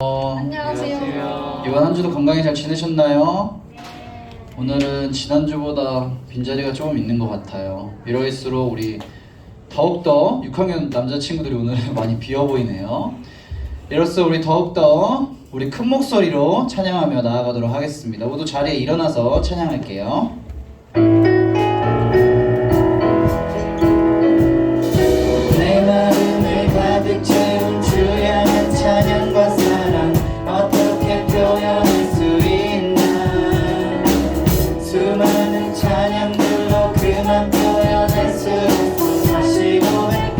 안녕하세요. 이번 한 주도 건강히 잘 지내셨나요? 오늘은 지난주보다 빈자리가 조금 있는 것 같아요. 이럴수록 우리 더욱더 6학년 남자친구들이 오늘 많이 비어 보이네요. 이럴수록 우리 더욱더 우리 큰 목소리로 찬양하며 나아가도록 하겠습니다. 모두 자리에 일어나서 찬양할게요. 내 마음을 가득 채운 주의 향한 찬양과 사랑 어떻게 표현할 수 있나. 수많은 찬양들로 그만 표현할 수 없고 다시 고백할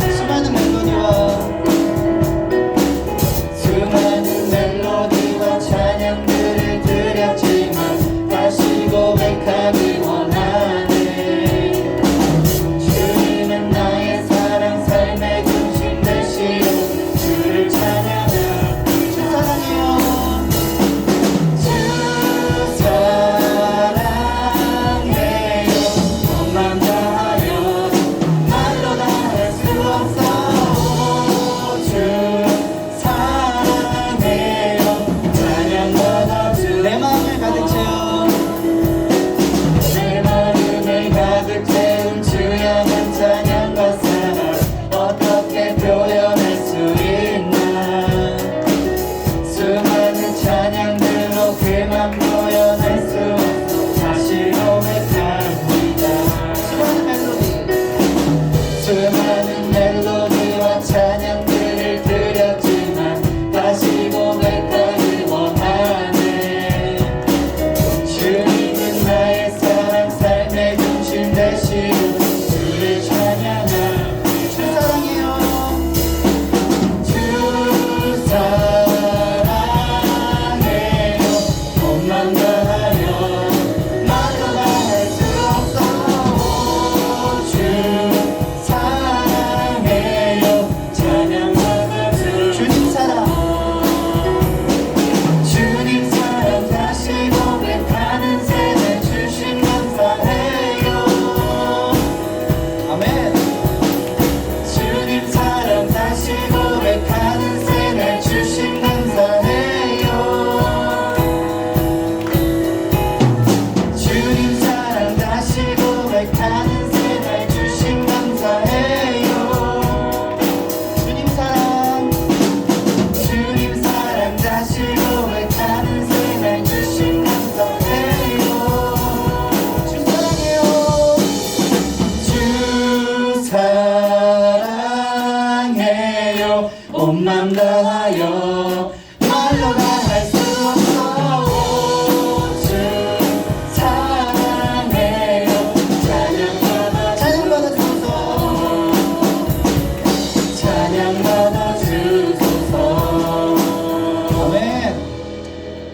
수많은 멜로디와 찬양들을 드렸지만 다시 고백하길 원하네. 주님은 나의 사랑 삶의 중심 되시오. 주를 찬양하 주 사랑해요. 주 사랑해요. 몸만 다하여 말로 다 할 수 없어. 주 사랑해요. 찬양받아 주 내 마음을 가득 채워. 내 마음을 가득 채운 주 향한 찬양과 사랑 어떻게 표현할 수 있나. 수많은 찬양들로 그만 표현할 수 없어 다시 고백합니다. 수많은 멜로디와 찬양들을 드렸지만 다시 고백하길 원하네. 주님은 나의 사랑 삶의 중심 되시오. 주를 찬양하 주 사랑해요. 주 사랑해요. 몸만 다하여 말로 다 할 수 없어. 주 사랑해요. 찬양받아 주님 사랑. 주님 사랑 다시 고백하는 삶을 주신 감사해요. 아멘. 주님 사랑 다시 고백하는 삶을 주신 감사해요. 주님 사랑 다시 고백하는 삶을 주신 감사해요. 주님 사랑 다시 고백하는 삶을 주신 감사해요. 주 사랑해요. 주 사랑해요. 온 맘 다하여 말로 다 할 수 없어. 주 사랑해요. 찬양받아 주소서. 찬양받아 주소서. 아멘.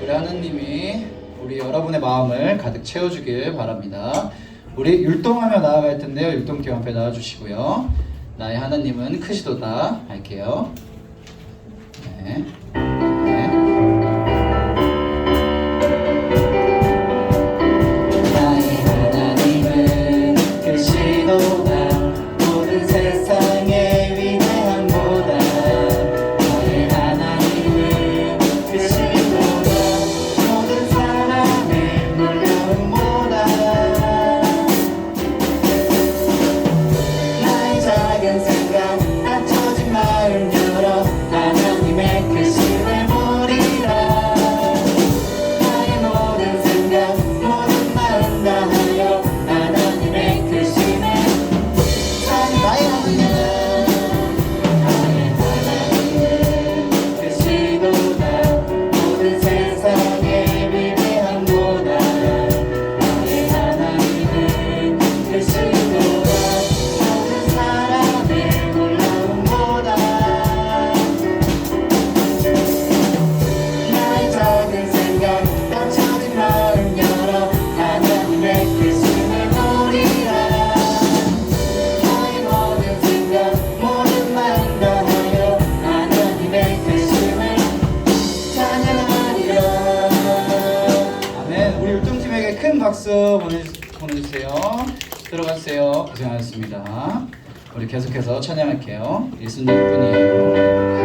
우리 하느님이 우리 여러분의 마음을 가득 채워주길 바랍니다. 우리 율동하며 나아갈 텐데요. 율동팀 앞에 나와주시고요. 나의 하나님은 크시도다 할게요. 네. 네. 나의 하나님은 크시도다 모든 세상의 위대함보다. 나의 하나님은 크시도다 모든 사람의 놀라움보다. 나의 작은 생각 닫혀진 마음 열어 하나님의 크심을 보리라. 나의 모든 생각 모든 마음 다하여 하나님의 크심을 찬양하는. 나의 하나님은 크시도다 모든 세상의 위대함보다. 나의 하나님은 크시도다 모든 사람의 놀라움보다. 나의 작은 생각 닫혀진 마음 열어 하나님의 크심을 보리라. 나의 모든 생각 모든 마음 다하여 하나님의 크심을 찬양하리라. 아멘. 우리 율동팀에게 큰 박수 보내주세요. 들어가세요. 고생하셨습니다. 우리 계속해서 찬양할게요. 예수님 뿐이에요.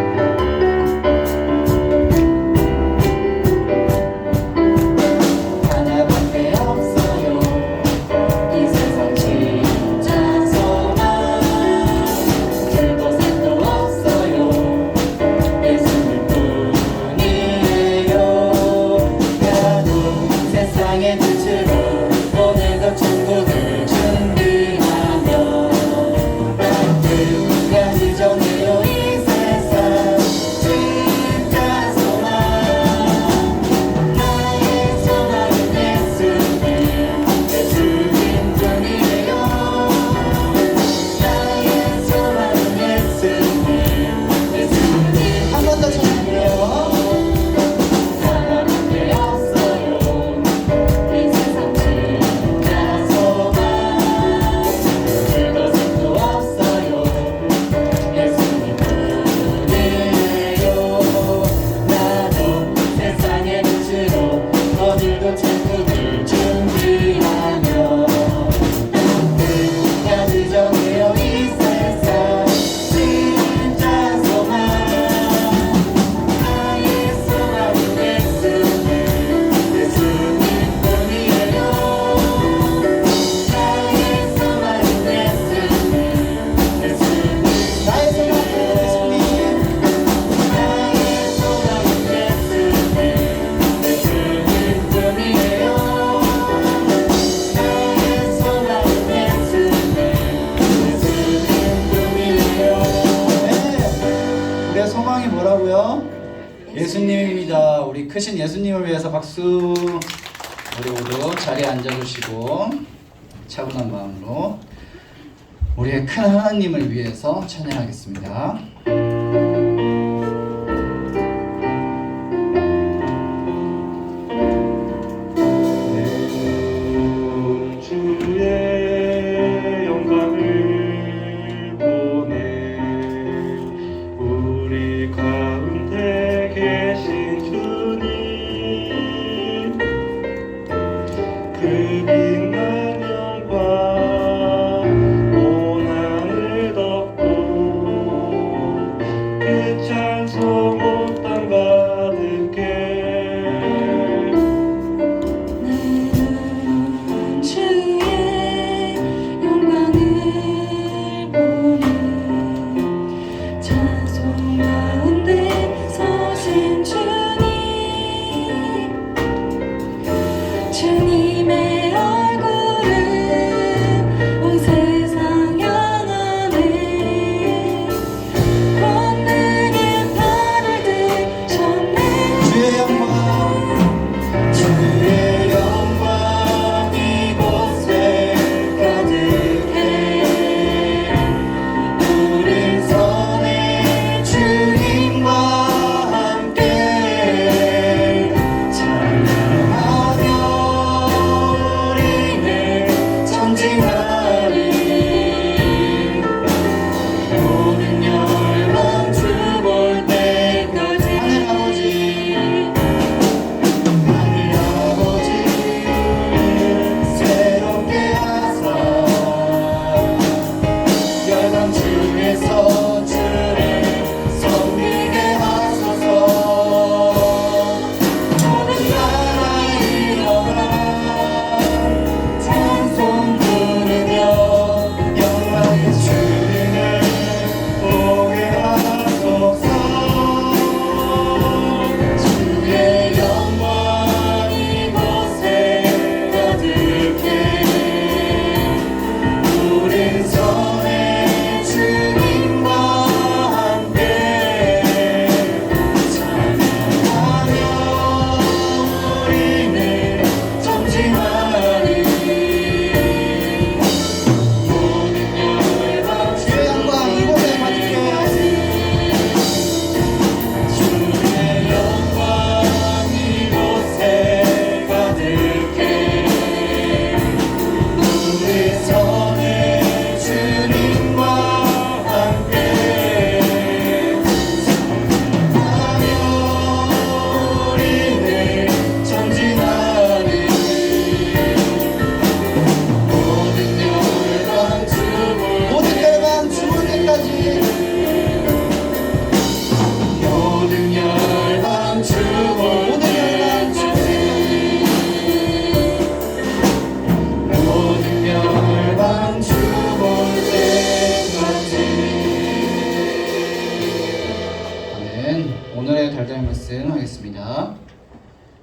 축하드립니다. 우리 크신 예수님을 위해서 박수. 우리 모두 자리에 앉아주시고 차분한 마음으로 우리의 큰 하나님을 위해서 찬양하겠습니다.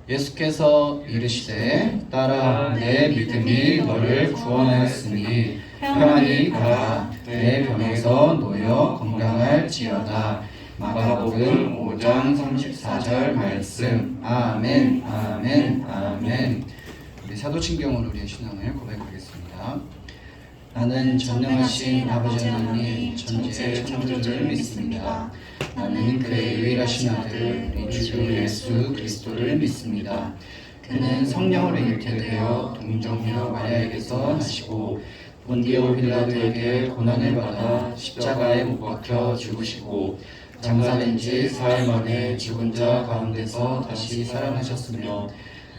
예수께서 이르시되 따라 내 믿음이 너를 구원하였으니 평안히 가라 내 병에서 놓여 건강할지어다. 마가복음 5장 34절 말씀. 아멘 아멘 아멘. 우리 사도신경으로 우리의 신앙을 고백하겠습니다. 나는 전능하신 아버지 하나님 전지의 창조주를 믿습니다. 나는 그의 유일하신 아들 우리 주 예수 그리스도를 믿습니다. 그는 성령으로 잉태되어 동정녀 마리아에게서 나시고 본디오 빌라도에게 고난을 받아 십자가에 못 박혀 죽으시고 장사된 지 사흘 만에 죽은 자 가운데서 다시 살아나셨으며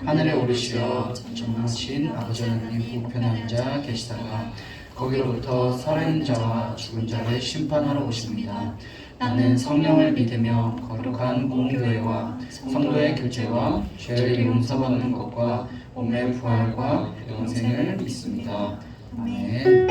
하늘에 오르시어 전능하신 아버지 하나님 우편에 앉아 계시다가 거기로부터 살아있는 자와 죽은 자를 심판하러 오십니다. 나는 성령을 믿으며 거룩한 공교회와 성도의 교제와 죄를 용서받는 것과 몸의 부활과 영생을 믿습니다. 아멘.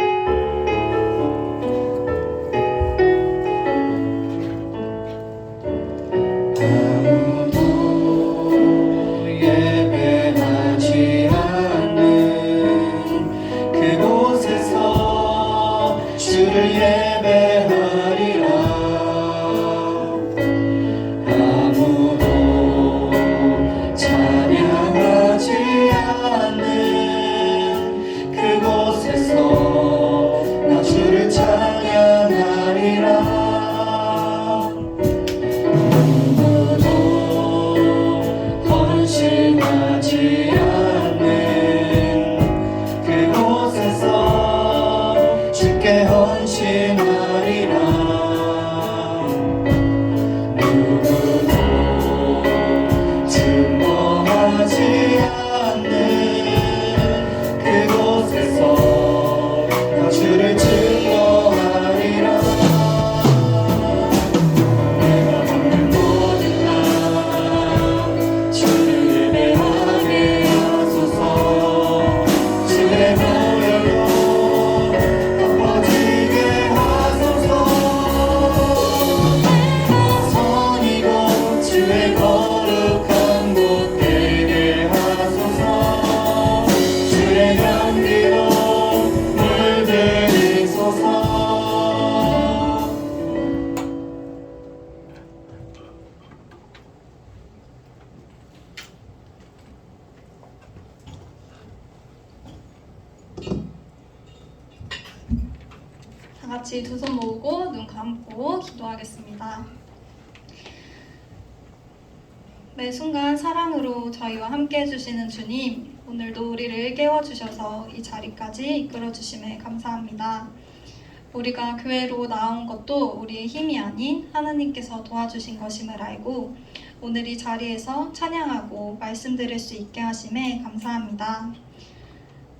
예배하리라. 아무도 같이 두 손 모으고 눈 감고 기도하겠습니다. 매 순간 사랑으로 저희와 함께 해주시는 주님, 오늘도 우리를 깨워주셔서 이 자리까지 이끌어주심에 감사합니다. 우리가 교회로 나온 것도 우리의 힘이 아닌 하나님께서 도와주신 것임을 알고 오늘 이 자리에서 찬양하고 말씀 드릴 수 있게 하심에 감사합니다.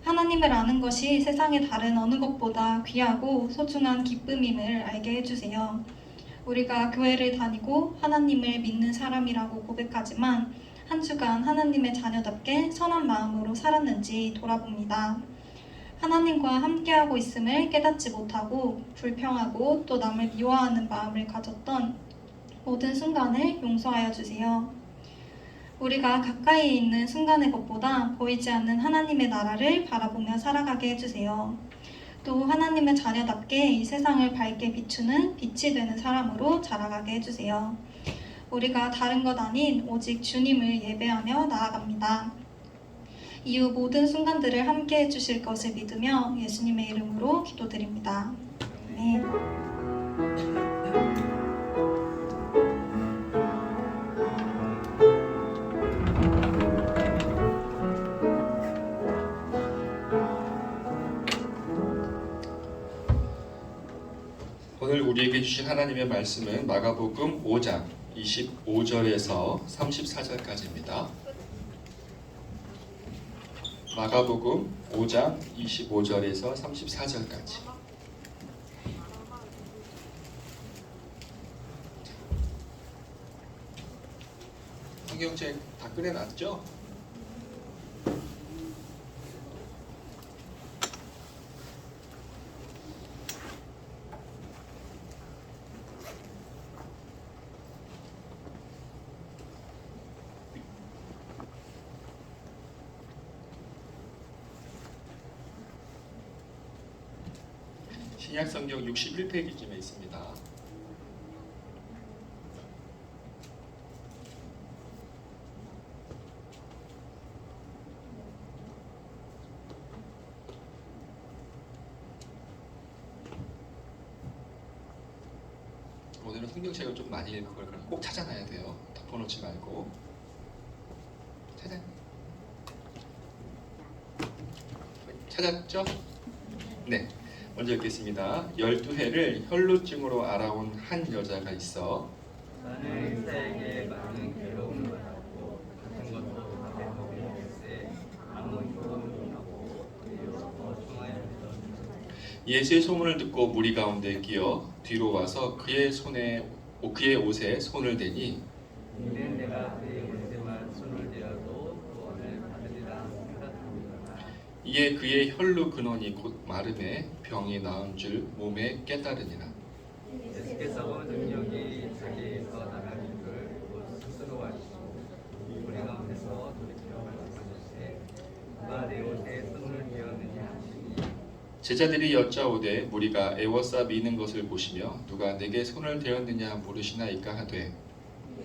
하나님을 아는 것이 세상의 다른 어느 것보다 귀하고 소중한 기쁨임을 알게 해주세요. 우리가 교회를 다니고 하나님을 믿는 사람이라고 고백하지만 한 주간 하나님의 자녀답게 선한 마음으로 살았는지 돌아봅니다. 하나님과 함께하고 있음을 깨닫지 못하고 불평하고 또 남을 미워하는 마음을 가졌던 모든 순간을 용서하여 주세요. 우리가 가까이 있는 순간의 것보다 보이지 않는 하나님의 나라를 바라보며 살아가게 해주세요. 또 하나님의 자녀답게 이 세상을 밝게 비추는 빛이 되는 사람으로 자라가게 해주세요. 우리가 다른 것 아닌 오직 주님을 예배하며 나아갑니다. 이후 모든 순간들을 함께 해주실 것을 믿으며 예수님의 이름으로 기도드립니다. 아멘. 오늘 우리에게 주신 하나님의 말씀은 마가복음 5장 25절에서 34절까지입니다. 마가복음 5장 25절에서 34절까지. 성경책 다 꺼내놨죠? 신약성경 61페이지쯤에 있습니다. 오늘은 성경책을 좀 많이 읽을 거니까 꼭 찾아놔야 돼요. 덮어놓지 말고. 찾았죠? 네. 먼저 읽겠습니다. 12해를 혈루증으로 알아온 한 여자가 있어 나는 의사에게 많은 괴로움을 받았고 같은 것도 밥에 먹였을때 아무 효험이 못하고 오히려 더 중하였던 예수의 소문을 듣고 무리 가운데 끼어 뒤로 와서 그의 옷에 손을 대니 이는 내가 그의 옷에만 손을 대어도 구원을 받으리라 생각합니다. 이에 그의 혈루 근원이 곧 마름에 병이 나은 줄 몸에 깨달으니라. 예수께서 능력이 자기에서 나가기를 곧 스스로 하시고 우리 가운데서 돌이켜 말씀하셨으되 누가 내 옷에 손을 대었느냐 하시니 제자들이 여짜오되 무리가 애워싸 미는 것을 보시며 누가 내게 손을 대었느냐 물으시나이까 하되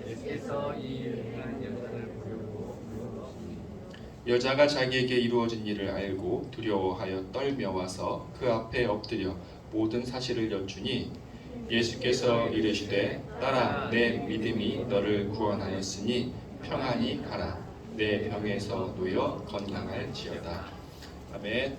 예수께서 이 유명한 여자를 보려고 물어보시니 여자가 자기에게 이루어진 일을 알고 두려워하여 떨며 와서 그 앞에 엎드려 모든 사실을 여쭈니 예수께서 이르시되 딸아 내 믿음이 너를 구원하였으니 평안히 가라 내 병에서 놓여 건강할지어다. 아멘.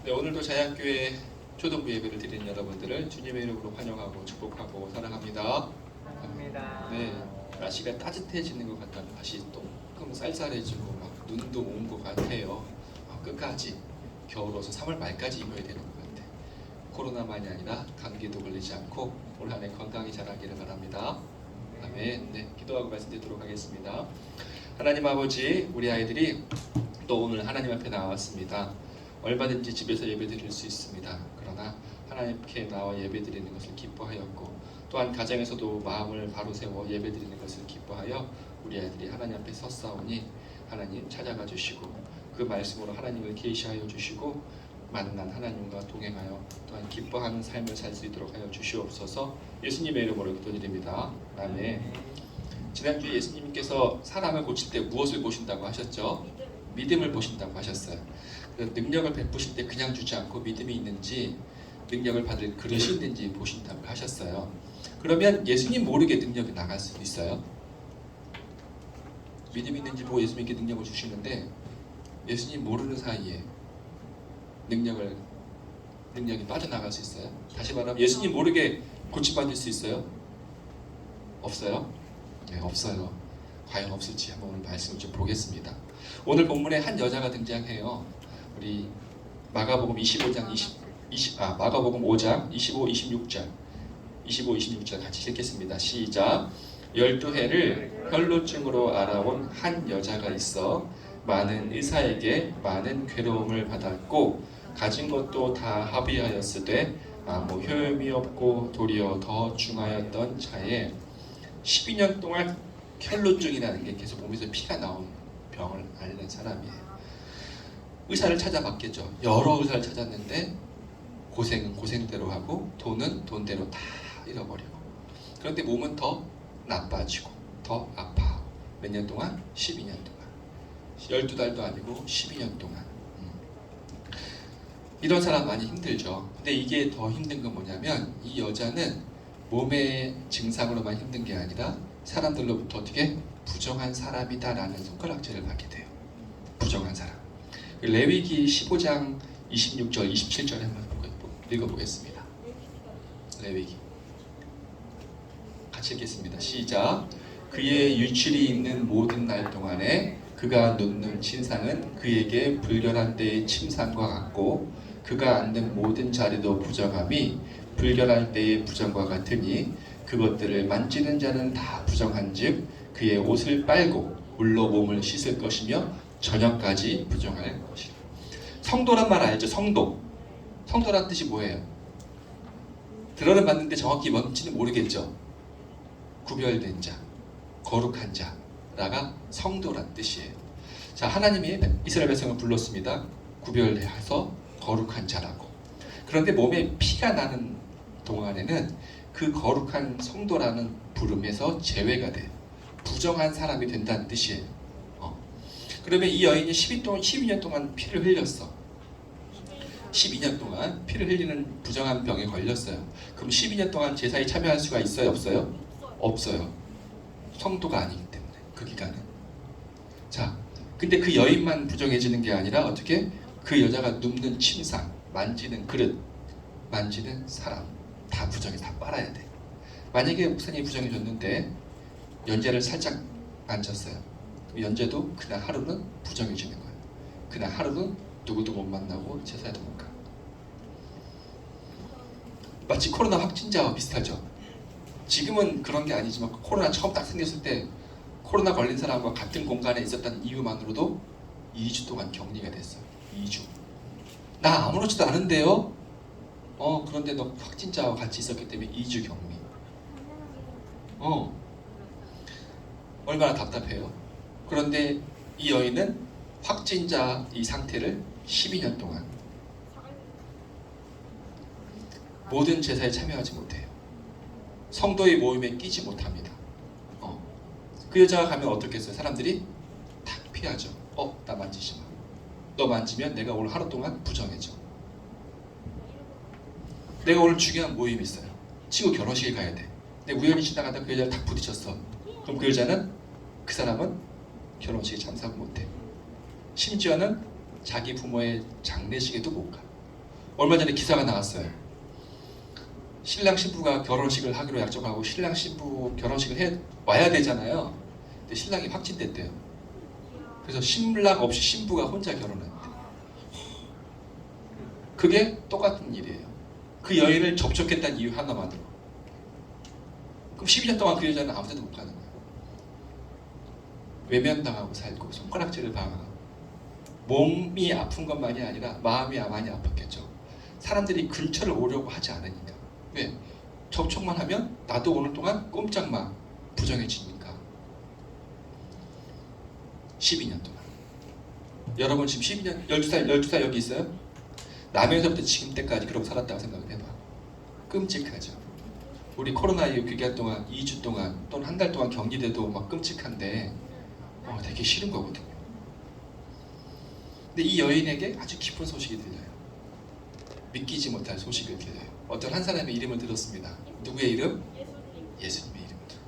네, 오늘도 자양교회 초등부 예배를 드리는 여러분들을 주님의 이름으로 환영하고 축복하고 사랑합니다. 감사합니다. 네, 날씨가 따뜻해지는 것 같다면 다시 조금 쌀쌀해지고 막 눈도 온 것 같아요. 끝까지 겨울옷은 3월 말까지 입어야 되는 것 같아. 코로나만이 아니라 감기도 걸리지 않고 올 한 해 건강히 자라기를 바랍니다. 아멘. 네, 기도하고 말씀드리도록 하겠습니다. 하나님 아버지, 우리 아이들이 또 오늘 하나님 앞에 나왔습니다. 얼마든지 집에서 예배드릴 수 있습니다. 그러나 하나님께 나와 예배드리는 것을 기뻐하였고 또한 가정에서도 마음을 바로 세워 예배드리는 것을 기뻐하여 우리 아이들이 하나님 앞에 섰사오니 하나님 찾아가 주시고 그 말씀으로 하나님을 계시하여 주시고 만난 하나님과 동행하여 또한 기뻐하는 삶을 살 수 있도록 하여 주시옵소서. 예수님의 이름으로 기도드립니다. 아멘. 지난주에 예수님께서 사람을 고칠 때 무엇을 보신다고 하셨죠? 믿음을 보신다고 하셨어요. 그 능력을 베푸실 때 그냥 주지 않고 믿음이 있는지 능력을 받을 그릇이 있는지 보신다고 하셨어요. 그러면 예수님 모르게 능력이 나갈 수도 있어요. 믿음 있는지 보고 예수님께 능력을 주시는데 예수님 모르는 사이에 능력이 빠져나갈 수 있어요. 다시 말하면 예수님 모르게 고침받을 수 있어요? 없어요? 네, 없어요. 과연 없을지 한번 오늘 말씀을 좀 보겠습니다. 오늘 본문에 한 여자가 등장해요. 우리 마가복음 5장 25, 26절 같이 읽겠습니다. 시작. 12해를 혈루증으로 알아온 한 여자가 있어 많은 의사에게 많은 괴로움을 받았고 가진 것도 다 합의하였으되 아무 효험이 없고 도리어 더 중하였던 자에 12년 동안 혈루증이라는 게 계속 몸에서 피가 나온 병을 앓는 사람이에요. 의사를 찾아봤겠죠. 여러 의사를 찾았는데 고생은 고생대로 하고 돈은 돈대로 다 잃어버리고 그런데 몸은 더 나빠지고 더 아파. 몇 년 동안? 12년 동안. 12달도 아니고 12년 동안. 이런 사람 많이 힘들죠. 근데 이게 더 힘든 건 뭐냐면 이 여자는 몸의 증상으로만 힘든 게 아니라 사람들로부터 어떻게 부정한 사람이다라는 손가락질을 받게 돼요. 부정한 사람. 레위기 15장 26절 27절에 한번 읽어보겠습니다. 레위기 같이 읽겠습니다. 시작. 그의 유출이 있는 모든 날 동안에 그가 눕는 침상은 그에게 불결한 때의 침상과 같고 그가 앉는 모든 자리도 부정함이 불결할 때의 부정과 같으니 그것들을 만지는 자는 다 부정한즉 그의 옷을 빨고 물로 몸을 씻을 것이며 저녁까지 부정할 것이라. 성도란 말 알죠? 성도란 뜻이 뭐예요? 들어는 봤는데 정확히 뭔지는 모르겠죠. 구별된 자, 거룩한 자라가 성도란 뜻이에요. 자, 하나님이 이스라엘 백성을 불렀습니다. 구별해서 거룩한 자라고. 그런데 몸에 피가 나는 동안에는 그 거룩한 성도라는 부름에서 제외가 돼요. 부정한 사람이 된다는 뜻이에요. 그러면 이 여인이 12년 동안 피를 흘렸어. 12년 동안 피를 흘리는 부정한 병에 걸렸어요. 그럼 12년 동안 제사에 참여할 수가 있어요? 없어요? 없어요. 성도가 아니기 때문에 그 기간은. 자, 근데 그 여인만 부정해지는 게 아니라 어떻게 그 여자가 눕는 침상, 만지는 그릇, 만지는 사람 다 부정해, 다 빨아야 돼. 만약에 목사님이 부정해줬는데 연재를 살짝 만졌어요. 연재도 그날 하루는 부정해지는 거예요. 그날 하루는 누구도 못 만나고 제사에도 못 가. 마치 코로나 확진자와 비슷하죠. 지금은 그런 게 아니지만 코로나 처음 딱 생겼을 때 코로나 걸린 사람과 같은 공간에 있었다는 이유만으로도 2주 동안 격리가 됐어요. 2주. 나 아무렇지도 않은데요? 그런데 너 확진자와 같이 있었기 때문에 2주 격리. 얼마나 답답해요. 그런데 이 여인은 확진자 이 상태를 12년 동안 모든 제사에 참여하지 못해요. 성도의 모임에 끼지 못합니다. 그 여자가 가면 어떻겠어요? 사람들이 탁 피하죠. 나 만지지 마. 너 만지면 내가 오늘 하루 동안 부정해져. 내가 오늘 중요한 모임이 있어요. 친구 결혼식에 가야 돼. 근데 우연히 지나가다 그 여자를 탁 부딪혔어. 그럼 그 여자는, 그 사람은 결혼식에 참석 못해. 심지어는 자기 부모의 장례식에도 못 가. 얼마 전에 기사가 나왔어요. 신랑 신부가 결혼식을 하기로 약속하고 신랑 신부 결혼식을 와야 되잖아요. 근데 신랑이 확진됐대요. 그래서 신랑 없이 신부가 혼자 결혼했대. 그게 똑같은 일이에요. 그 여인을 접촉했다는 이유 하나만으로. 그럼 12년 동안 그 여자는 아무 데도 못 가는 거예요. 외면당하고 살고 손가락질을 당하고 몸이 아픈 것만이 아니라 마음이 많이 아팠겠죠. 사람들이 근처를 오려고 하지 않으니까. 왜? 접촉만 하면 나도 오늘 동안 꼼짝마 부정해지니까. 12년 동안. 여러분 지금 12살 여기 있어요? 나면서부터 지금 때까지 그러고 살았다고 생각을 해봐. 끔찍하죠. 우리 코로나 이후 기간 동안 2주 동안 또는 한 달 동안 격리돼도 막 끔찍한데 되게 싫은 거거든요. 근데 이 여인에게 아주 기쁜 소식이 들려요. 믿기지 못할 소식을 들려요. 어떤 한 사람의 이름을 들었습니다. 누구의 이름? 예수님의 이름을 들어요.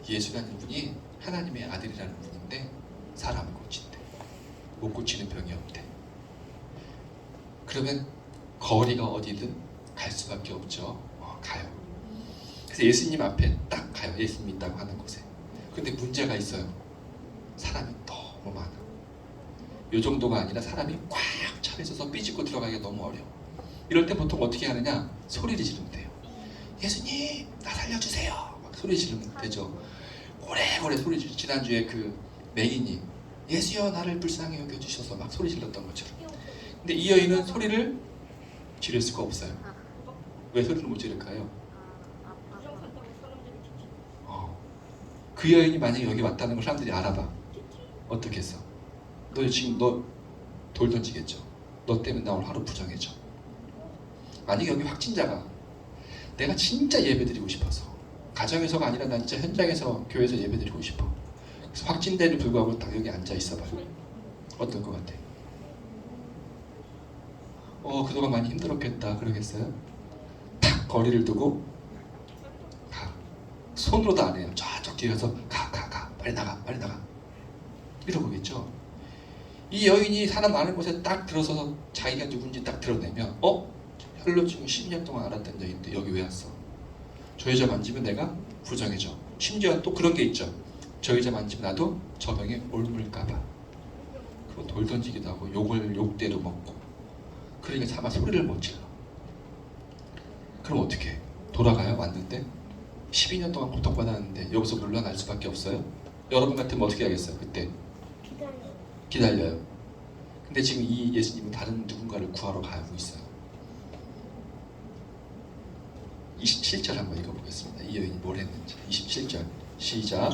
예수라는 분이 하나님의 아들이라는 분인데 사람을 고친대. 못 고치는 병이 없대. 그러면 거리가 어디든 갈 수밖에 없죠. 가요. 그래서 예수님 앞에 딱 가요. 예수님 있다고 하는 곳에. 근데 문제가 있어요. 사람이 너무 많아. 요 정도가 아니라 사람이 꽉 차 있어서 삐집고 들어가기가 너무 어려워. 이럴 때 보통 어떻게 하느냐? 소리를 지르면 돼요. 예수님 나 살려주세요. 막 소리 지르면 되죠. 오래오래 소리 지르. 지난주에 그 맹인이 예수여 나를 불쌍히 여겨주셔서 막 소리 질렀던 것처럼. 근데 이 여인은 소리를 지를 수가 없어요. 왜 소리를 못 지를까요? 그 여인이 만약에 여기 왔다는 걸 사람들이 알아봐. 어떻게 했어? 너 지금 너 돌 던지겠죠? 너 때문에 나 오늘 하루 부정해져. 만약에 여기 확진자가 내가 진짜 예배드리고 싶어서 가정에서가 아니라 난 진짜 현장에서 교회에서 예배드리고 싶어. 그래서 확진돼도 불구하고 딱 여기 앉아 있어봐요. 어떨 것 같아? 그동안 많이 힘들었겠다 그러겠어요? 탁 거리를 두고 가. 손으로도 안 해요. 저쪽 뒤에 가서 가 빨리 나가 이러고겠죠. 이 여인이 사람 많은 곳에 딱 들어서서 자기가 누군지 딱 드러내면 혈루증 10년 동안 알았던 여인인데 여기 왜 왔어? 저 여자 만지면 내가 부정해져. 심지어 또 그런 게 있죠. 저 여자 만지면 나도 저 병에 옮을까봐. 그거 돌 던지기도 하고 욕을 욕대로 먹고. 그러니까 차마 소리를 못 질러. 그럼 어떻게 해? 돌아가요? 왔는데 12년 동안 고통받았는데 여기서 물러날 수밖에 없어요? 여러분 같으면 어떻게 하겠어요? 그때 기다려요. 근데 지금 이 예수님은 다른 누군가를 구하러 가고 있어요. 27절 한번 읽어보겠습니다. 이 여인이 뭘 했는지. 27절 시작.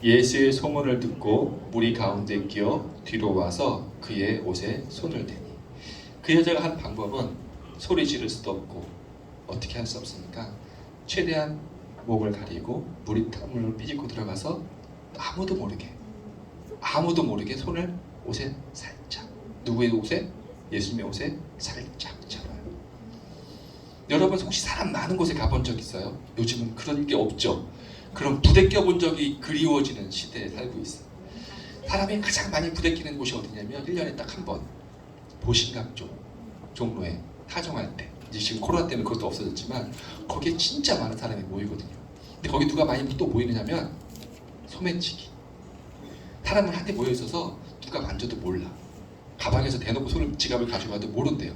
예수의 소문을 듣고 무리 가운데 끼어 뒤로 와서 그의 옷에 손을 대니. 그 여자가 한 방법은 소리 지를 수도 없고 어떻게 할 수 없으니까 최대한 목을 가리고 물이 땀을 삐집고 들어가서 아무도 모르게 손을 옷에 살짝, 누구의 옷에? 예수님의 옷에 살짝 잡아요. 여러분 혹시 사람 많은 곳에 가본 적 있어요? 요즘은 그런 게 없죠. 그럼 부대껴 본 적이 그리워지는 시대에 살고 있어요. 사람이 가장 많이 부대끼는 곳이 어디냐면 1년에 딱 한 번 보신각 쪽 종로에 타정할 때. 이제 지금 코로나 때문에 그것도 없어졌지만 거기에 진짜 많은 사람이 모이거든요. 근데 거기 누가 많이 또 모이느냐면 소매치기. 사람을 한데 모여 있어서 누가 만져도 몰라. 가방에서 대놓고 손을 지갑을 가져가도 모른대요.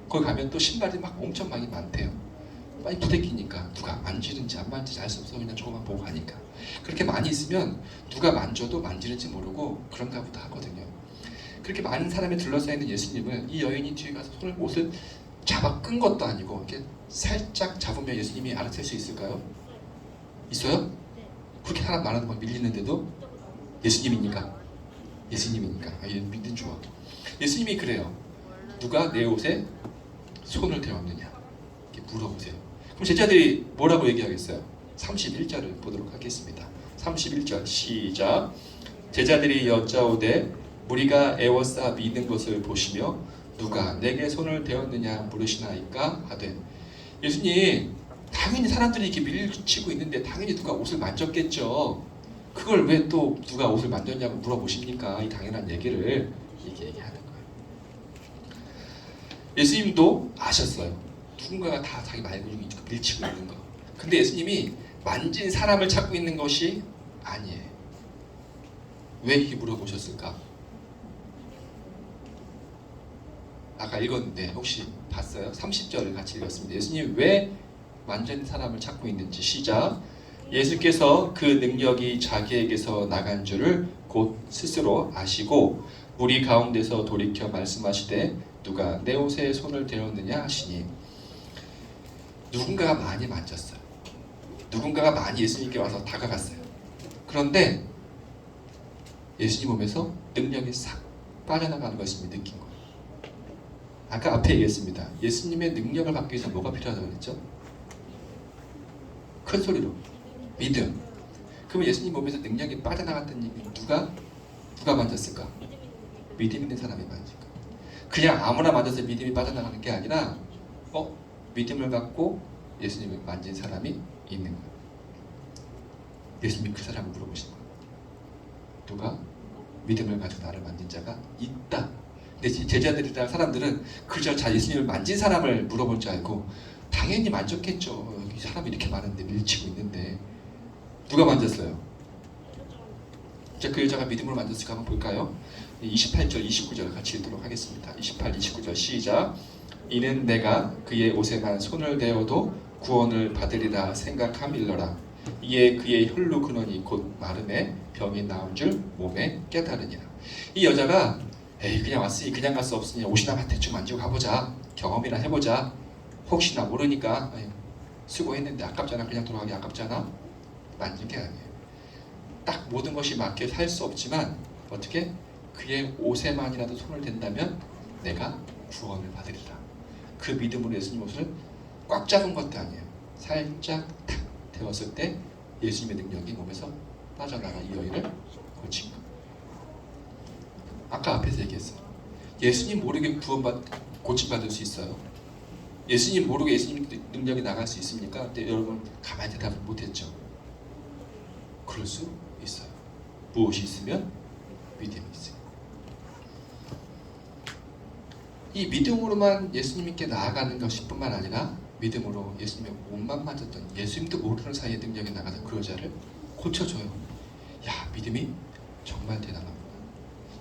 거기 가면 또 신발이 막 엄청 많이 많대요. 많이 부대끼니까 누가 만지는지 안 만지는지 알 수 없어. 그냥 저거만 보고 가니까. 그렇게 많이 있으면 누가 만져도 만지는지 모르고 그런가 보다 하거든요. 그렇게 많은 사람이 둘러싸여 있는 예수님을 이 여인이 뒤에 가서 옷을 잡아 끈 것도 아니고 이렇게 살짝 잡으면 예수님이 알아챌 수 있을까요? 있어요? 그렇게 사람 많은 거 밀리는데도 예수님이니까 믿는 좋아. 예수님이 그래요. 누가 내 옷에 손을 대었느냐 이렇게 물어보세요. 그럼 제자들이 뭐라고 얘기하겠어요? 31절을 보도록 하겠습니다. 31절 시작. 제자들이 여짜오되 무리가 애워싸 믿는 것을 보시며 누가 내게 손을 대었느냐 물으시나이까 하되. 예수님 당연히 사람들이 이렇게 밀치고 있는데 당연히 누가 옷을 만졌겠죠. 그걸 왜 또 누가 옷을 만졌냐고 물어보십니까? 이 당연한 얘기를 이렇게 얘기하는 거예요. 예수님도 아셨어요. 누군가가 다 자기 말고 밀치고 있는 거. 근데 예수님이 만진 사람을 찾고 있는 것이 아니에요. 왜 이렇게 물어보셨을까? 아까 읽었는데 혹시 봤어요? 30절을 같이 읽었습니다. 예수님이 왜 만진 사람을 찾고 있는지 시작. 예수께서 그 능력이 자기에게서 나간 줄을 곧 스스로 아시고 무리 가운데서 돌이켜 말씀하시되 누가 내 옷에 손을 대었느냐 하시니. 누군가가 많이 만졌어요. 누군가가 많이 예수님께 와서 다가갔어요. 그런데 예수님 몸에서 능력이 싹 빠져나가는 것을 느낀 거예요. 아까 앞에 얘기했습니다. 예수님의 능력을 받기 위해서 뭐가 필요하다고 그랬죠? 큰 소리로 믿음. 그러면 예수님 몸에서 능력이 빠져나갔다는 얘기는 누가 만졌을까? 믿음 있는 사람이 만질까? 그냥 아무나 만져서 믿음이 빠져나가는 게 아니라 믿음을 갖고 예수님을 만진 사람이 있는 거예요. 예수님이 그 사람을 물어보신 거예요. 누가 믿음을 가지고 나를 만진 자가 있다. 근데 제자들이나 사람들은 그저 예수님을 만진 사람을 물어볼 줄 알고 당연히 만졌겠죠. 여기 사람이 이렇게 많은데 밀치고 있는데 누가 만졌어요? 자, 그 여자가 믿음으로 만졌을까 한번 볼까요? 28절, 29절 같이 읽도록 하겠습니다. 28, 29절 시작. 이는 내가 그의 옷에만 손을 대어도 구원을 받으리라 생각함일러라. 이에 그의 혈루 근원이 곧 마름에 병이 나은 줄 몸에 깨달으니라. 이 여자가 에이 그냥 왔으니 그냥 갈 수 없으니 옷이나 대충 만지고 가보자. 경험이나 해보자. 혹시나 모르니까 수고했는데 아깝잖아. 그냥 돌아가기 아깝잖아. 만진 게 아니에요. 딱 모든 것이 맞게 살 수 없지만 어떻게 그의 옷에만이라도 손을 댄다면 내가 구원을 받으리라. 그 믿음으로 예수님 옷을 꽉 잡은 것도 아니에요. 살짝 탁 데웠을 때 예수님의 능력이 몸에서 빠져나가 이 여인을 고친 것. 아까 앞에서 얘기했어요. 예수님 모르게 고침받을 수 있어요. 예수님 모르게 예수님 능력이 나갈 수 있습니까? 근데 여러분 가만히 대답을 못했죠. 그럴 수 있어요. 무엇이 있으면 믿음이 있어요. 이 믿음으로만 예수님께 나아가는 것뿐만 아니라 믿음으로 예수님의 옷만 맞았던 예수님도 모르는 사이에 능력이 나가서 그 여자를 고쳐줘요. 야, 믿음이 정말 대단하구나.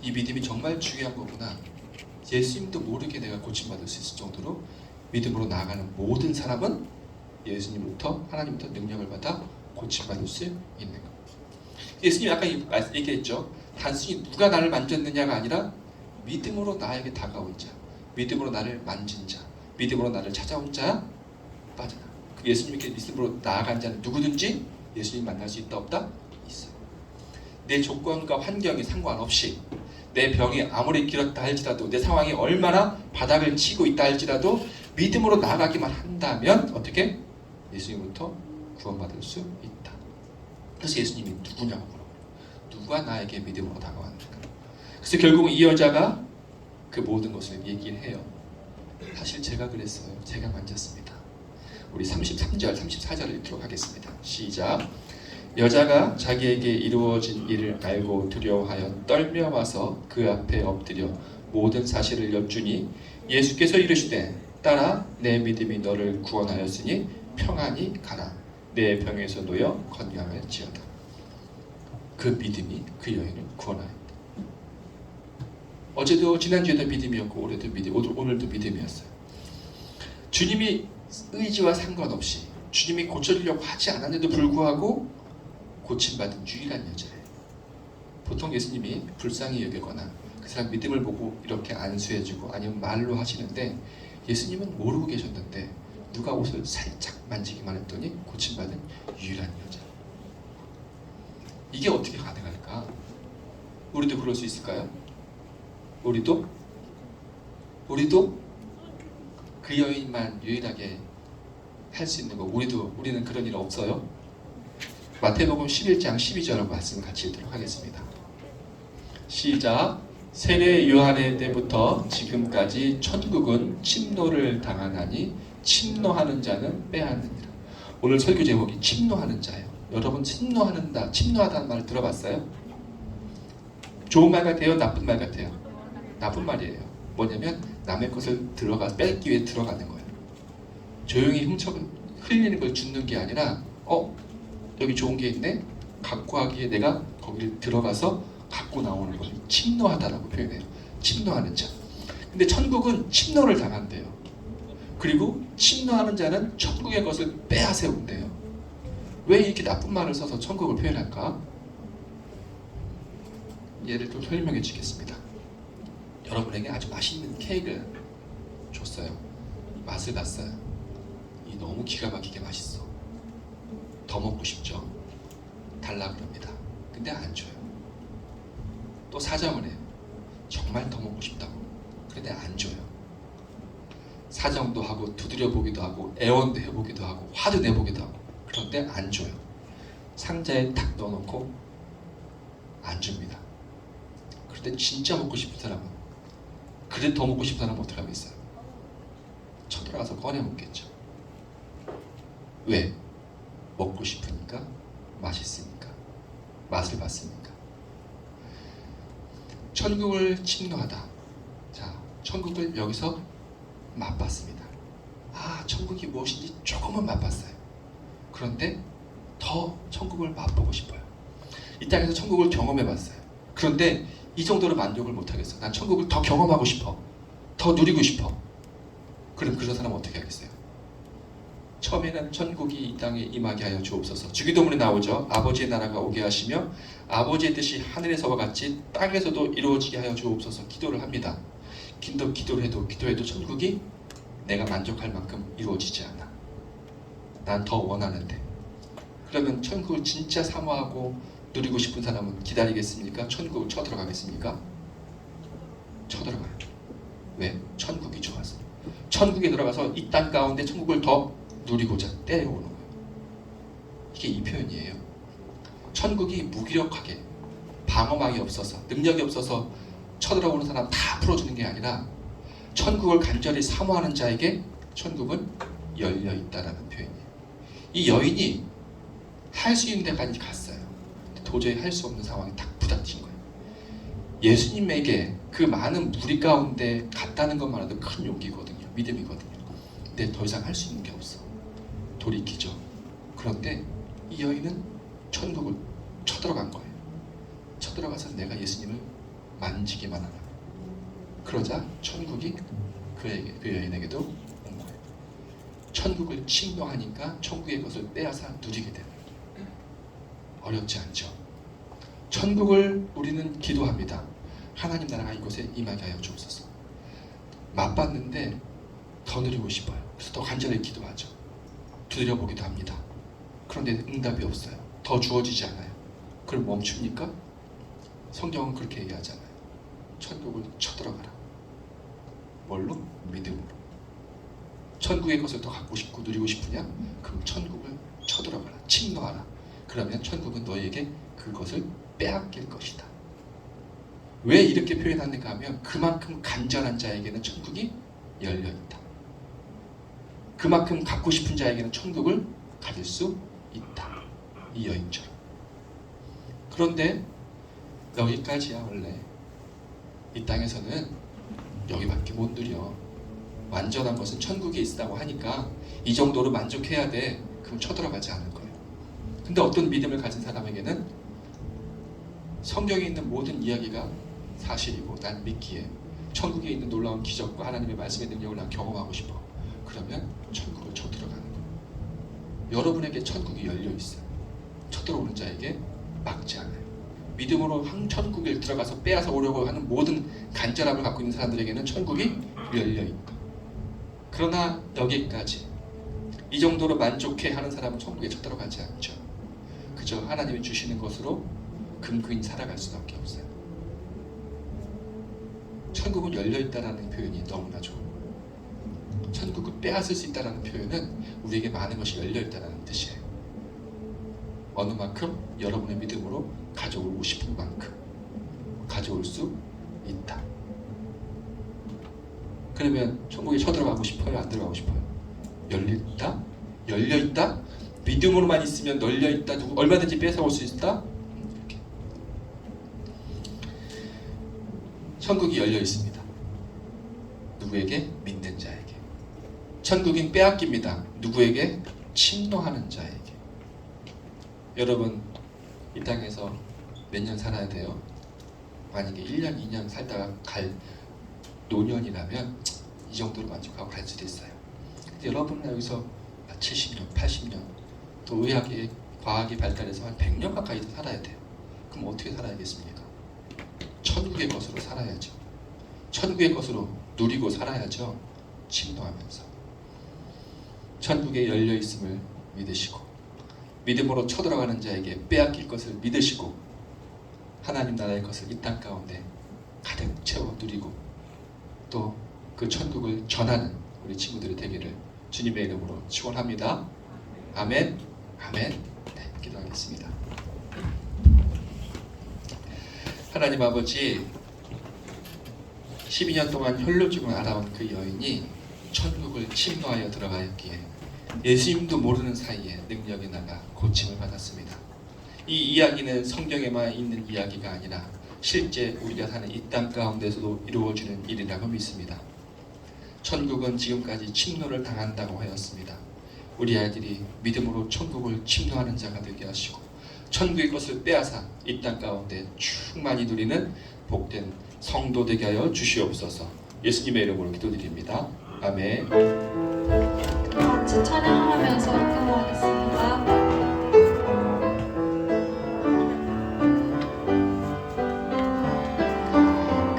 이 믿음이 정말 중요한 거구나. 예수님도 모르게 내가 고침받을 수 있을 정도로 믿음으로 나아가는 모든 사람은 예수님부터 하나님부터 능력을 받아 고침받을 수 있는 것. 예수님이 아까 얘기했죠. 단순히 누가 나를 만졌느냐가 아니라 믿음으로 나에게 다가온 자, 믿음으로 나를 만진 자, 믿음으로 나를 찾아온 자 빠져나. 예수님께 믿음으로 나아간 자는 누구든지 예수님 만날 수 있다 없다? 있어요. 내 조건과 환경에 상관없이 내 병이 아무리 길었다 할지라도 내 상황이 얼마나 바닥을 치고 있다 할지라도 믿음으로 나아가기만 한다면 어떻게? 예수님부터 구원받을 수 있다. 그래서 예수님이 누구냐고 물어봐요. 누가 나에게 믿음으로 다가왔는가? 그래서 결국은 이 여자가 그 모든 것을 얘기를 해요. 사실 제가 그랬어요. 제가 만졌습니다. 우리 33절, 34절을 읽도록 하겠습니다. 시작. 여자가 자기에게 이루어진 일을 알고 두려워하여 떨며 와서 그 앞에 엎드려 모든 사실을 여쭈니 예수께서 이르시되 딸아 내 믿음이 너를 구원하였으니 평안히 가라. 내 병에서 놓여 건강할지어다. 그 믿음이 그 여인을 구원하였다. 어제도 지난주에도 믿음이었고 올해도 믿음, 오늘도 믿음이었어요. 주님이 의지와 상관없이 주님이 고쳐주려고 하지 않았는데도 불구하고 고침받은 유일한 여자예요. 보통 예수님이 불쌍히 여기거나 그 사람 믿음을 보고 이렇게 안수해주고 아니면 말로 하시는데 예수님은 모르고 계셨는데 누가 옷을 살짝 만지기만 했더니 고침받은 유일한 여자. 이게 어떻게 가능할까? 우리도 그럴 수 있을까요? 우리도 그 여인만 유일하게 할 수 있는 거. 우리는 그런 일 없어요? 마태복음 11장 12절 말씀 같이 읽도록 하겠습니다. 시작. 세례 요한의 때부터 지금까지 천국은 침노를 당하나니 침노하는 자는 빼앗느니라. 오늘 설교 제목이 침노하는 자예요. 여러분 침노하다는 말을 들어봤어요? 좋은 말 같아요? 나쁜 말 같아요? 나쁜 말이에요. 뭐냐면 남의 것을 뺏기 위해 들어가는 거예요. 조용히 흘리는 걸 줍는 게 아니라 여기 좋은 게 있네? 갖고 하기에 내가 거기를 들어가서 갖고 나오는 것을 침노하다라고 표현해요. 침노하는 자. 근데 천국은 침노를 당한대요. 그리고 침노하는 자는 천국의 것을 빼앗아온대요. 왜 이렇게 나쁜 말을 써서 천국을 표현할까? 예를 좀 설명해 주겠습니다. 여러분에게 아주 맛있는 케이크를 줬어요. 맛을 봤어요. 이 너무 기가 막히게 맛있어. 더 먹고 싶죠? 달라 그럽니다. 근데 안 줘요. 또 사정을 해요. 정말 더 먹고 싶다고. 그런데 안 줘요. 사정도 하고 두드려 보기도 하고 애원도 해보기도 하고 화도 내보기도 하고 그런데 안 줘요. 상자에 탁 넣어놓고 안 줍니다. 그런데 진짜 먹고 싶은 사람은 그래 더 먹고 싶은 사람은 어떻게 하겠어요? 저도 쳐들어가서 꺼내 먹겠죠. 왜? 먹고 싶으니까, 맛있으니까, 맛을 봤으니까. 천국을 침노하다. 자, 천국을 여기서 맛봤습니다. 아, 천국이 무엇인지 조금은 맛봤어요. 그런데 더 천국을 맛보고 싶어요. 이 땅에서 천국을 경험해봤어요. 그런데 이 정도로 만족을 못하겠어. 난 천국을 더 경험하고 싶어. 더 누리고 싶어. 그럼 그런 사람은 어떻게 하겠어요? 처음에는 천국이 이 땅에 임하게 하여 주옵소서. 주기도문에 나오죠. 아버지의 나라가 오게 하시며 아버지의 뜻이 하늘에서와 같이 땅에서도 이루어지게 하여 주옵소서. 기도를 합니다. 기도를 해도 천국이 내가 만족할 만큼 이루어지지 않아. 난 더 원하는데. 그러면 천국을 진짜 사모하고 누리고 싶은 사람은 기다리겠습니까? 천국을 쳐들어가겠습니까? 쳐들어가요. 왜? 천국이 좋아서. 천국에 들어가서 이 땅 가운데 천국을 더 누리고자 때려오는 거예요. 이게 이 표현이에요. 천국이 무기력하게 방어막이 없어서 능력이 없어서 쳐들어오는 사람 다 풀어주는 게 아니라 천국을 간절히 사모하는 자에게 천국은 열려있다라는 표현이에요. 이 여인이 할 수 있는 데까지 갔어요. 도저히 할 수 없는 상황이 딱 부닥친 거예요. 예수님에게 그 많은 무리 가운데 갔다는 것만으로도 큰 용기거든요. 믿음이거든요. 근데 더 이상 할 수 있는 게 없어. 돌이키죠. 그런데 이 여인은 천국을 쳐들어간 거예요. 쳐들어가서 내가 예수님을 만지기만 하라. 그러자 천국이 그 여인에게도 온 거예요. 천국을 침노하니까 천국의 것을 빼앗아 누리게 되는 거예요. 어렵지 않죠. 천국을 우리는 기도합니다. 하나님 나라가 이곳에 임하게 하여 주옵소서. 맛봤는데 더 누리고 싶어요. 그래서 더 간절히 기도하죠. 두드려보기도 합니다. 그런데 응답이 없어요. 더 주어지지 않아요. 그럼 멈춥니까? 성경은 그렇게 얘기하잖아요. 천국을 쳐들어가라. 뭘로? 믿음으로. 천국의 것을 더 갖고 싶고 누리고 싶으냐? 그럼 천국을 쳐들어가라. 침노하라. 그러면 천국은 너에게 그것을 빼앗길 것이다. 왜 이렇게 표현하는가 하면 그만큼 간절한 자에게는 천국이 열려있다. 그만큼 갖고 싶은 자에게는 천국을 가질 수 있다. 이 여인처럼. 그런데 여기까지야. 원래 이 땅에서는 여기밖에 못 누려. 완전한 것은 천국에 있다고 하니까 이 정도로 만족해야 돼. 그럼 쳐들어가지 않을 거예요. 근데 어떤 믿음을 가진 사람에게는 성경에 있는 모든 이야기가 사실이고 난 믿기에 천국에 있는 놀라운 기적과 하나님의 말씀의 능력을 난 경험하고 싶어. 그러면 천국을 쳐들어가는 거예요. 여러분에게 천국이 열려있어요. 쳐들어오는 자에게 막지 않아요. 믿음으로 천국에 들어가서 빼앗아 오려고 하는 모든 간절함을 갖고 있는 사람들에게는 천국이 열려있다. 그러나 여기까지 이 정도로 만족해 하는 사람은 천국에 쳐들어가지 않죠. 그저 하나님이 주시는 것으로 금그인 살아갈 수밖에 없어요. 천국은 열려있다라는 표현이 너무나 좋아요. 천국을 빼앗을 수 있다는 표현은 우리에게 많은 것이 열려있다는 뜻이에요. 어느 만큼 여러분의 믿음으로 가져오고 싶은 만큼 가져올 수 있다. 그러면 천국에 쳐들어가고 싶어요? 안 들어가고 싶어요? 열려있다? 열려있다? 믿음으로만 있으면 열려있다? 얼마든지 뺏어올 수 있다? 이렇게. 천국이 열려있습니다. 누구에게? 믿는 자에게. 천국인 빼앗깁니다. 누구에게? 침노하는 자에게. 여러분 이 땅에서 몇 년 살아야 돼요? 만약에 1년, 2년 살다가 갈 노년이라면 이 정도로 만족하고 갈 수도 있어요. 근데 여러분은 여기서 70년, 80년 또 의학이, 과학이 발달해서 한 100년 가까이 더 살아야 돼요. 그럼 어떻게 살아야겠습니까? 천국의 것으로 살아야죠. 천국의 것으로 누리고 살아야죠. 침노하면서. 천국에 열려있음을 믿으시고 믿음으로 쳐들어가는 자에게 빼앗길 것을 믿으시고 하나님 나라의 것을 이 땅 가운데 가득 채워 누리고 또 그 천국을 전하는 우리 친구들이 되기를 주님의 이름으로 축원합니다. 아멘. 아멘. 네, 기도하겠습니다. 하나님 아버지, 12년 동안 혈루증을 앓아온 그 여인이 천국을 침노하여 들어가였기에 예수님도 모르는 사이에 능력이 나가 고침을 받았습니다. 이 이야기는 성경에만 있는 이야기가 아니라 실제 우리가 사는 이 땅 가운데서도 이루어지는 일이라고 믿습니다. 천국은 지금까지 침노를 당한다고 하였습니다. 우리 아이들이 믿음으로 천국을 침노하는 자가 되게 하시고 천국의 것을 빼앗아 이 땅 가운데 충만히 누리는 복된 성도 되게 하여 주시옵소서. 예수님의 이름으로 기도드립니다. 아멘. 같이 찬양하면서 기도하겠습니다.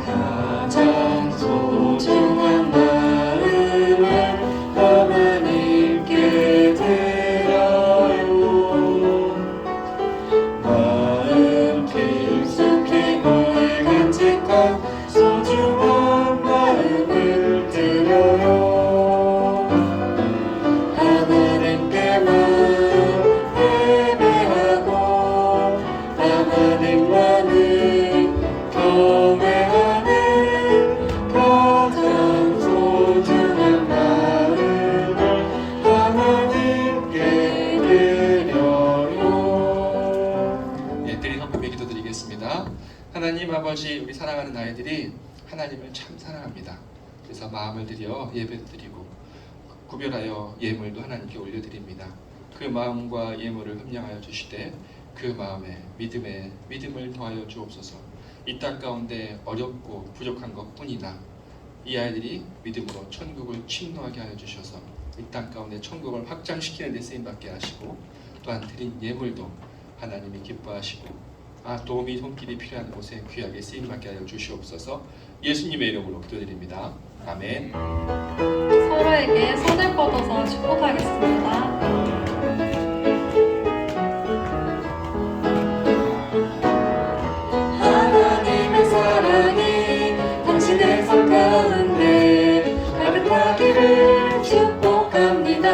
가장 소중한 마음을 하나님께 드려요. 마음 깊숙이 뭘 간직한 소중한 마음을 드려요. 하나님께만 예배하고 하나님만을 경외하는 가장 소중한 마음을 하나님께 드려요. 예, 드린 헌금에 기도드리겠습니다. 하나님 아버지, 우리 사랑하는 아이들이 하나님을 참 사랑합니다. 그래서 마음을 들여 예배도 드리고 구별하여 예물도 하나님께 올려드립니다. 그 마음과 예물을 협량하여 주시되 그 마음에 믿음을 더하여 주옵소서. 이 땅 가운데 어렵고 부족한 것뿐이나 이 아이들이 믿음으로 천국을 침노하게 하여 주셔서 이 땅 가운데 천국을 확장시키는 데 쓰임받게 하시고 또한 드린 예물도 하나님이 기뻐하시고 도움이 손길이 필요한 곳에 귀하게 쓰임받게 하여 주시옵소서. 예수님의 이름으로 기도드립니다. 아멘. 서로에게 손을 뻗어서 축복하겠습니다. 하나님의 사랑이 당신의 삶 가운데 가득하기를 축복합니다.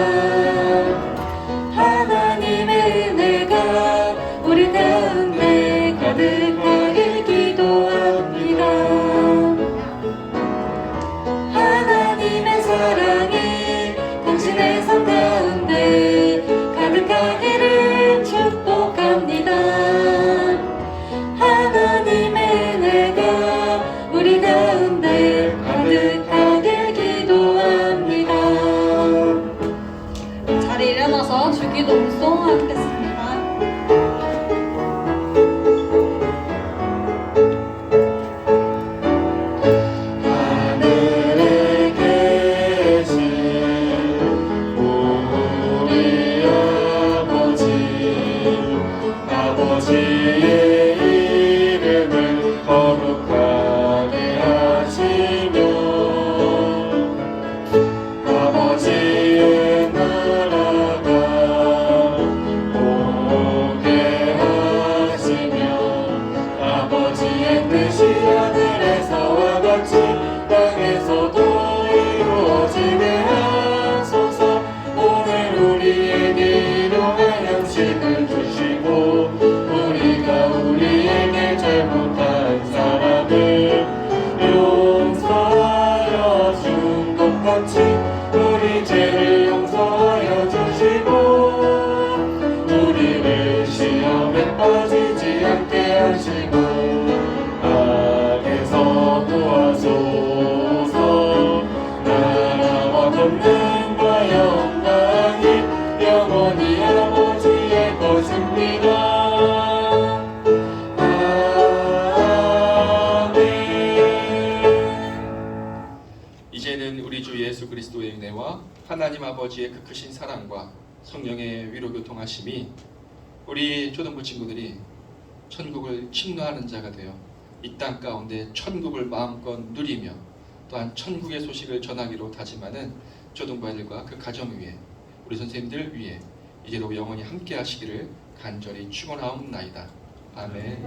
하나님의 은혜가 우리 가운데 가득하길 기도합니다. 하나님의 사랑이 당신의 삶 가운데 가득하기를 축복합니다. 하나님의 은혜가 우리 가운데 가득하길 기도합니다. 자리 일어나서 주기도 묵송하겠습니다. 하늘에 계신 우리 아버지의 이름을 거룩하게 하시며 아버지의 나라가 오게 하시며 아버지의 뜻이 하늘에서와 같이 땅에서도 이루어지게 하소서. 오늘 우리에게 일용할 양식을 주시고 우리에게 잘못한 사람을 용서하여 준 것 같이 우리 죄를 용서하여 주시고 우리를 시험에 빠지지 않게 하시고 악에서 구하소서. 나라와 권능과 영광이 영원히 아버지의 것입니다. 이제는 우리 주 예수 그리스도의 은혜와 하나님 아버지의 그 크신 사랑과 성령의 위로 교통하심이 우리 초등부 친구들이 천국을 침노하는 자가 되어 이 땅 가운데 천국을 마음껏 누리며 또한 천국의 소식을 전하기로 다짐하는 초등부 아이들과 그 가정 위에 우리 선생님들 위에 이제로 영원히 함께 하시기를 간절히 축원하옵나이다. 아멘.